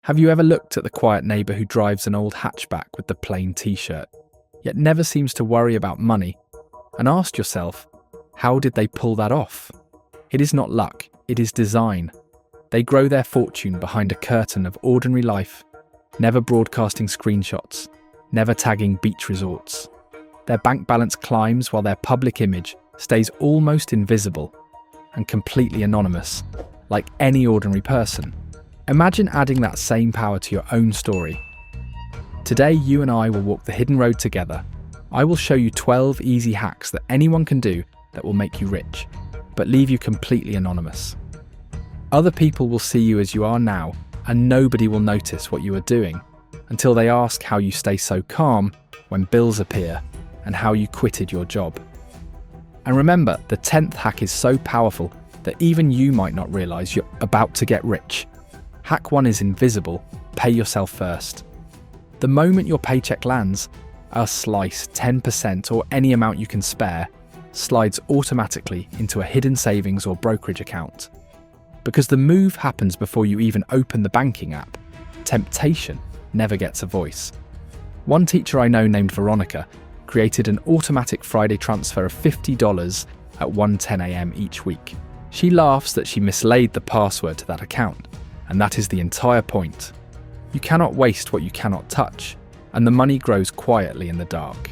Have you ever looked at the quiet neighbour who drives an old hatchback with the plain t-shirt, yet never seems to worry about money, and asked yourself, how did they pull that off? It is not luck, it is design. They grow their fortune behind a curtain of ordinary life, never broadcasting screenshots, never tagging beach resorts. Their bank balance climbs while their public image stays almost invisible and completely anonymous, like any ordinary person. Imagine adding that same power to your own story. Today, you and I will walk the hidden road together. I will show you 12 easy hacks that anyone can do that will make you rich, but leave you completely anonymous. Other people will see you as you are now, and nobody will notice what you are doing until they ask how you stay so calm when bills appear and how you quitted your job. And remember, the 10th hack is so powerful that even you might not realize you're about to get rich. Hack 1 is invisible. Pay yourself first. The moment your paycheck lands, a slice, 10% or any amount you can spare, slides automatically into a hidden savings or brokerage account. Because the move happens before you even open the banking app, temptation never gets a voice. One teacher I know named Veronica created an automatic Friday transfer of $50 at 1:10 a.m. each week. She laughs that she mislaid the password to that account, and that is the entire point. You cannot waste what you cannot touch, and the money grows quietly in the dark.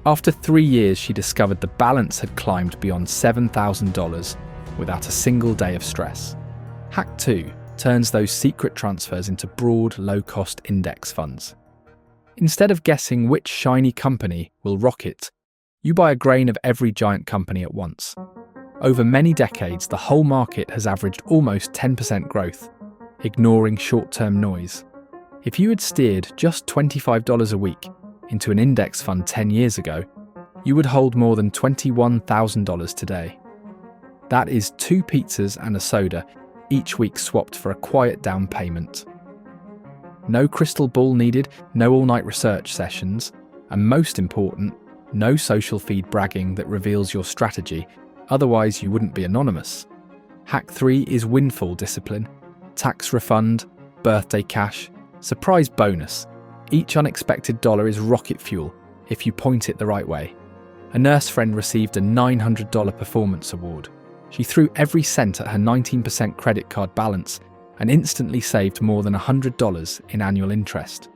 After 3 years, she discovered the balance had climbed beyond $7,000 without a single day of stress. Hack 2 turns those secret transfers into broad, low-cost index funds. Instead of guessing which shiny company will rocket, you buy a grain of every giant company at once. Over many decades, the whole market has averaged almost 10% growth, ignoring short-term noise. If you had steered just $25 a week into an index fund 10 years ago, you would hold more than $21,000 today. That is 2 pizzas and a soda, each week swapped for a quiet down payment. No crystal ball needed, no all-night research sessions, and most important, no social feed bragging that reveals your strategy, otherwise you wouldn't be anonymous. Hack 3 is windfall discipline. Tax refund, birthday cash, surprise bonus. Each unexpected dollar is rocket fuel if you point it the right way. A nurse friend received a $900 performance award. She threw every cent at her 19% credit card balance and instantly saved more than $100 in annual interest.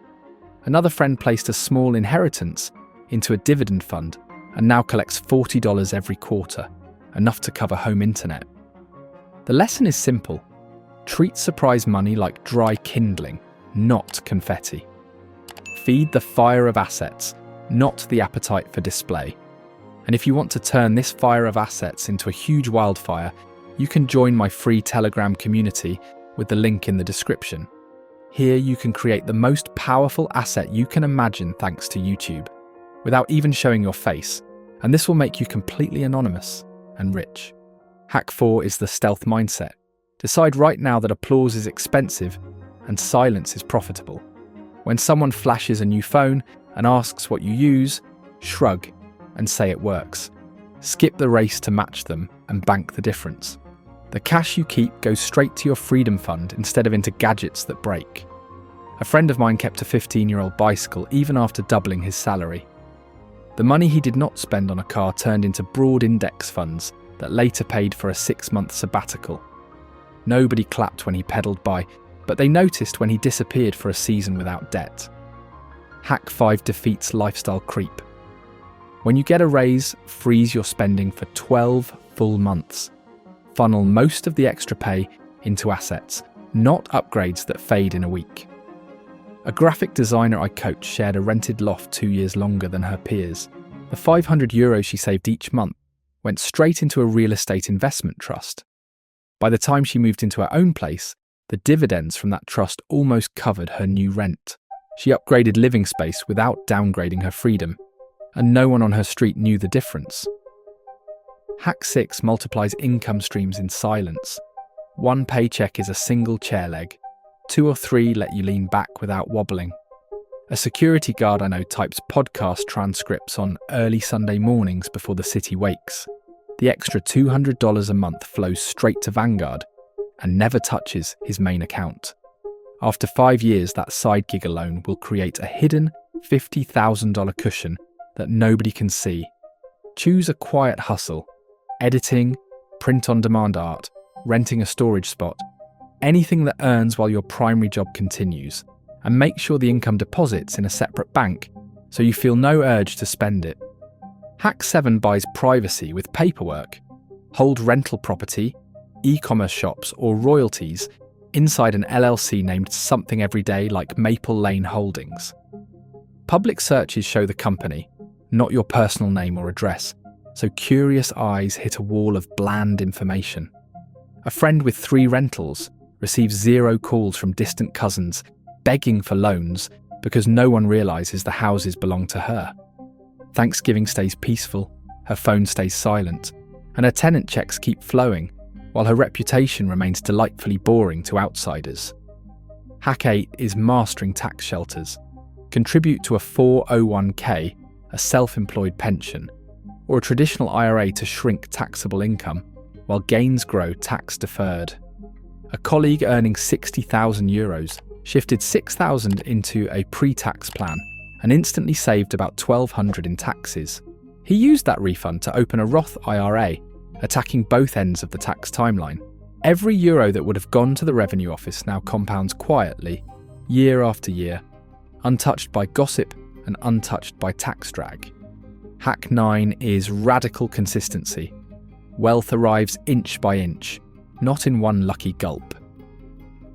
Another friend placed a small inheritance into a dividend fund and now collects $40 every quarter, enough to cover home internet. The lesson is simple. Treat surprise money like dry kindling, not confetti. Feed the fire of assets, not the appetite for display. And if you want to turn this fire of assets into a huge wildfire, you can join my free Telegram community with the link in the description. Here you can create the most powerful asset you can imagine thanks to YouTube, without even showing your face, and this will make you completely anonymous and rich. Hack 4 is the stealth mindset. Decide right now that applause is expensive and silence is profitable. When someone flashes a new phone and asks what you use, shrug and say it works. Skip the race to match them and bank the difference. The cash you keep goes straight to your freedom fund instead of into gadgets that break. A friend of mine kept a 15-year-old bicycle even after doubling his salary. The money he did not spend on a car turned into broad index funds that later paid for a 6-month sabbatical. Nobody clapped when he pedalled by, but they noticed when he disappeared for a season without debt. Hack 5 defeats lifestyle creep. When you get a raise, freeze your spending for 12 full months. Funnel most of the extra pay into assets, not upgrades that fade in a week. A graphic designer I coach shared a rented loft 2 years longer than her peers. The €500 she saved each month went straight into a real estate investment trust. By the time she moved into her own place, the dividends from that trust almost covered her new rent. She upgraded living space without downgrading her freedom, and no one on her street knew the difference. Hack 6 multiplies income streams in silence. 1 paycheck is a single chair leg. 2 or 3 let you lean back without wobbling. A security guard I know types podcast transcripts on early Sunday mornings before the city wakes. The extra $200 a month flows straight to Vanguard and never touches his main account. After 5 years, that side gig alone will create a hidden $50,000 cushion that nobody can see. Choose a quiet hustle: editing, print-on-demand art, renting a storage spot, anything that earns while your primary job continues, and make sure the income deposits in a separate bank so you feel no urge to spend it. Hack 7 buys privacy with paperwork. Hold rental property, e-commerce shops, or royalties inside an LLC named something every day, like Maple Lane Holdings. Public searches show the company, not your personal name or address, so curious eyes hit a wall of bland information. A friend with 3 rentals receives 0 calls from distant cousins begging for loans because no one realises the houses belong to her. Thanksgiving stays peaceful, her phone stays silent, and her tenant checks keep flowing, while her reputation remains delightfully boring to outsiders. Hack 8 is mastering tax shelters. Contribute to a 401k, a self-employed pension, or a traditional IRA to shrink taxable income, while gains grow tax-deferred. A colleague earning €60,000 shifted 6,000 into a pre-tax plan and instantly saved about 1,200 in taxes. He used that refund to open a Roth IRA, attacking both ends of the tax timeline. Every euro that would have gone to the Revenue Office now compounds quietly, year after year, untouched by gossip and untouched by tax drag. Hack 9 is radical consistency. Wealth arrives inch by inch, not in one lucky gulp.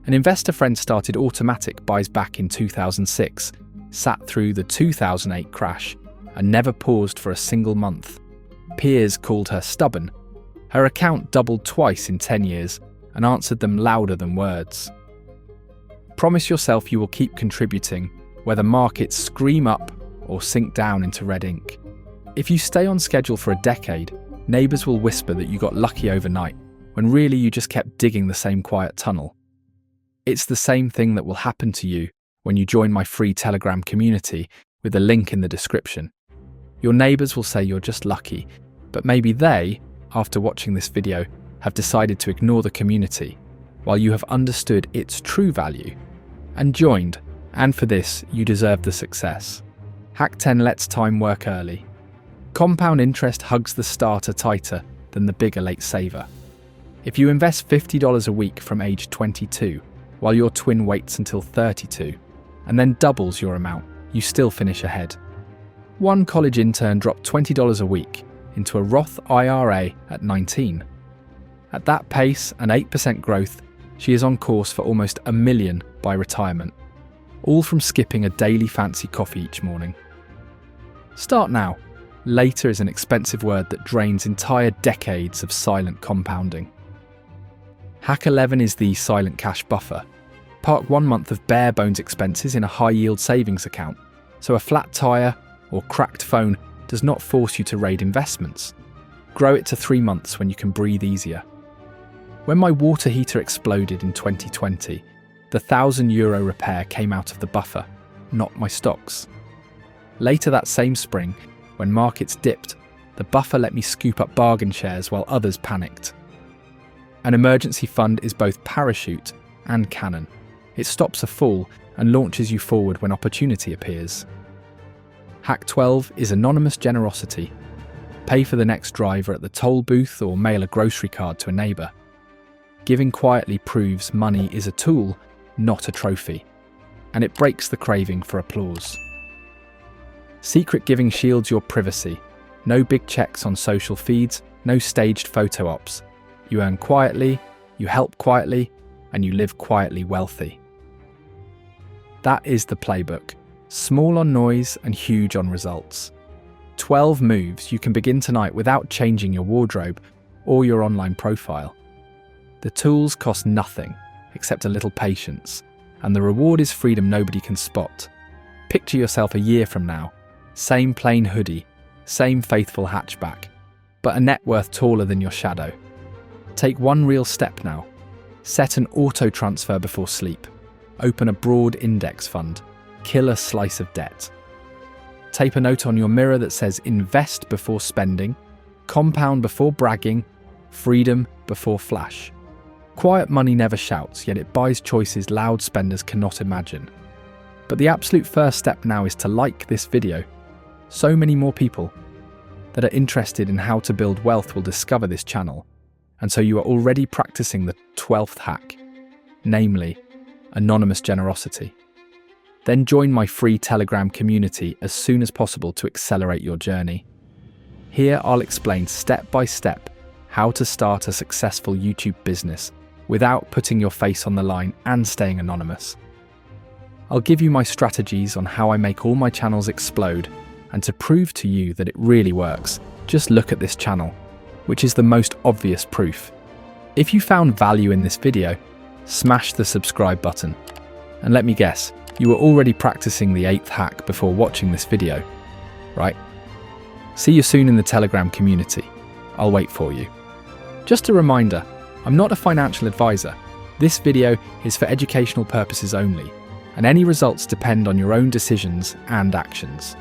An investor friend started automatic buys back in 2006, sat through the 2008 crash, and never paused for a single month. Peers called her stubborn. Her account doubled twice in 10 years and answered them louder than words. Promise yourself you will keep contributing, whether markets scream up or sink down into red ink. If you stay on schedule for a decade, neighbours will whisper that you got lucky overnight, when really you just kept digging the same quiet tunnel. It's the same thing that will happen to you when you join my free Telegram community with the link in the description. Your neighbours will say you're just lucky, but maybe they, after watching this video, have decided to ignore the community, while you have understood its true value and joined, and for this you deserve the success. Hack 10 lets time work early. Compound interest hugs the starter tighter than the bigger late saver. If you invest $50 a week from age 22, while your twin waits until 32, and then doubles your amount, you still finish ahead. One college intern dropped $20 a week into a Roth IRA at 19. At that pace and 8% growth, she is on course for almost $1 million by retirement, all from skipping a daily fancy coffee each morning. Start now. Later is an expensive word that drains entire decades of silent compounding. Hack 11 is the silent cash buffer. Park 1 month of bare bones expenses in a high-yield savings account, so a flat tyre or cracked phone does not force you to raid investments. Grow it to 3 months when you can breathe easier. When my water heater exploded in 2020, the €1,000 repair came out of the buffer, not my stocks. Later that same spring, when markets dipped, the buffer let me scoop up bargain shares while others panicked. An emergency fund is both parachute and cannon. It stops a fall and launches you forward when opportunity appears. Hack 12 is anonymous generosity. Pay for the next driver at the toll booth or mail a grocery card to a neighbour. Giving quietly proves money is a tool, not a trophy, and it breaks the craving for applause. Secret giving shields your privacy. No big checks on social feeds, no staged photo ops. You earn quietly, you help quietly, and you live quietly wealthy. That is the playbook. Small on noise and huge on results. 12 moves you can begin tonight without changing your wardrobe or your online profile. The tools cost nothing except a little patience, and the reward is freedom nobody can spot. Picture yourself a year from now. Same plain hoodie, same faithful hatchback, but a net worth taller than your shadow. Take one real step now. Set an auto transfer before sleep. Open a broad index fund. Kill a slice of debt. Tape a note on your mirror that says invest before spending, compound before bragging, freedom before flash. Quiet money never shouts, yet it buys choices loud spenders cannot imagine. But the absolute first step now is to like this video. So many more people that are interested in how to build wealth will discover this channel, and so you are already practicing the 12th hack, namely anonymous generosity. Then join my free Telegram community as soon as possible to accelerate your journey. Here I'll explain step by step how to start a successful YouTube business without putting your face on the line and staying anonymous. I'll give you my strategies on how I make all my channels explode, and to prove to you that it really works, just look at this channel, which is the most obvious proof. If you found value in this video, smash the subscribe button. And let me guess, you were already practicing the 8th hack before watching this video, right? See you soon in the Telegram community. I'll wait for you. Just a reminder, I'm not a financial advisor. This video is for educational purposes only, and any results depend on your own decisions and actions.